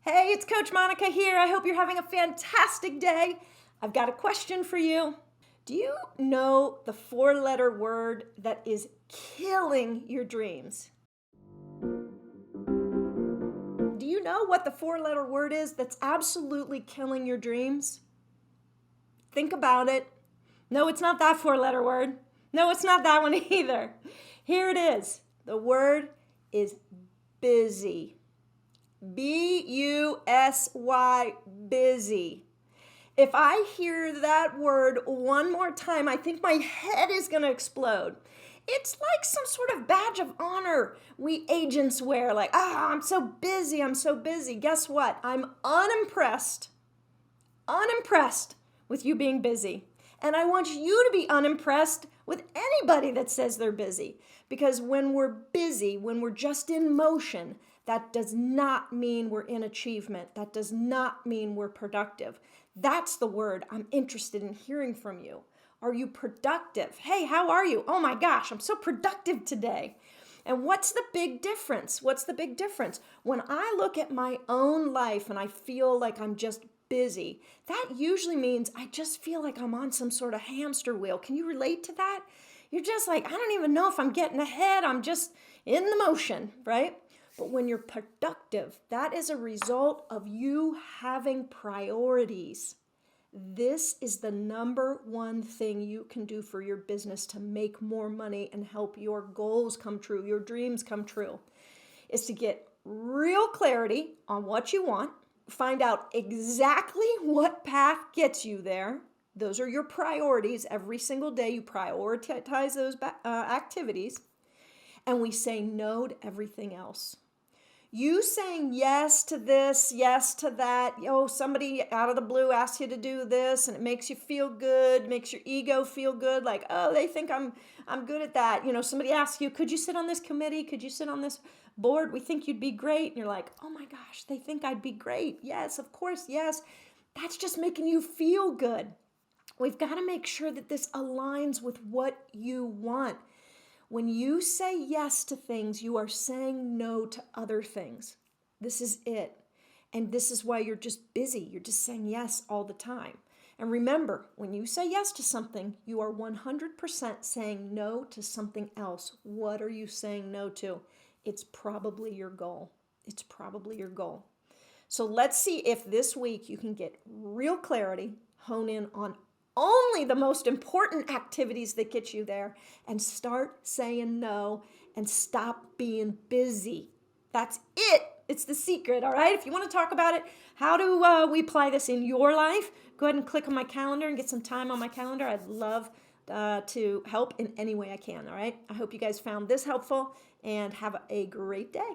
Hey, it's Coach Monica here. I hope you're having a fantastic day. I've got a question for you. Do you know the four-letter word that is killing your dreams? Do you know what the four-letter word is that's absolutely killing your dreams? Think about it. No, it's not that four-letter word. No, it's not that one either. Here it is. The word is busy. B-U-S-Y, busy. If I hear that word one more time, I think my head is going to explode. It's like some sort of badge of honor we agents wear, like, I'm so busy, I'm so busy. Guess what? I'm unimpressed with you being busy. And I want you to be unimpressed with anybody that says they're busy. Because when we're busy, when we're just in motion, that does not mean we're in achievement. That does not mean we're productive. That's the word I'm interested in hearing from you. Are you productive? Hey, how are you? Oh my gosh, I'm so productive today. And what's the big difference? What's the big difference? When I look at my own life and I feel like I'm just busy, that usually means I just feel like I'm on some sort of hamster wheel. Can you relate to that? You're just like, I don't even know if I'm getting ahead. I'm just in the motion, right? But when you're productive, that is a result of you having priorities. This is the number one thing you can do for your business to make more money and help your goals come true, your dreams come true, is to get real clarity on what you want, find out exactly what path gets you there. Those are your priorities. Every single day you prioritize those activities, and we say no to everything else. You saying yes to this, yes to that, somebody out of the blue asks you to do this and it makes you feel good, makes your ego feel good, like, they think I'm good at that. Somebody asks you, could you sit on this committee? Could you sit on this board? We think you'd be great. And you're like, oh my gosh, they think I'd be great. Yes, of course, yes. That's just making you feel good. We've got to make sure that this aligns with what you want. When you say yes to things, you are saying no to other things. This is it. And this is why you're just busy. You're just saying yes all the time. And remember, when you say yes to something, you are 100% saying no to something else. What are you saying no to? It's probably your goal. It's probably your goal. So let's see if this week you can get real clarity, hone in on only the most important activities that get you there, and start saying no and stop being busy. That's it. It's the secret, all right? If you want to talk about it, how do we apply this in your life? Go ahead and click on my calendar and get some time on my calendar. I'd love to help in any way I can, all right? I hope you guys found this helpful, and have a great day.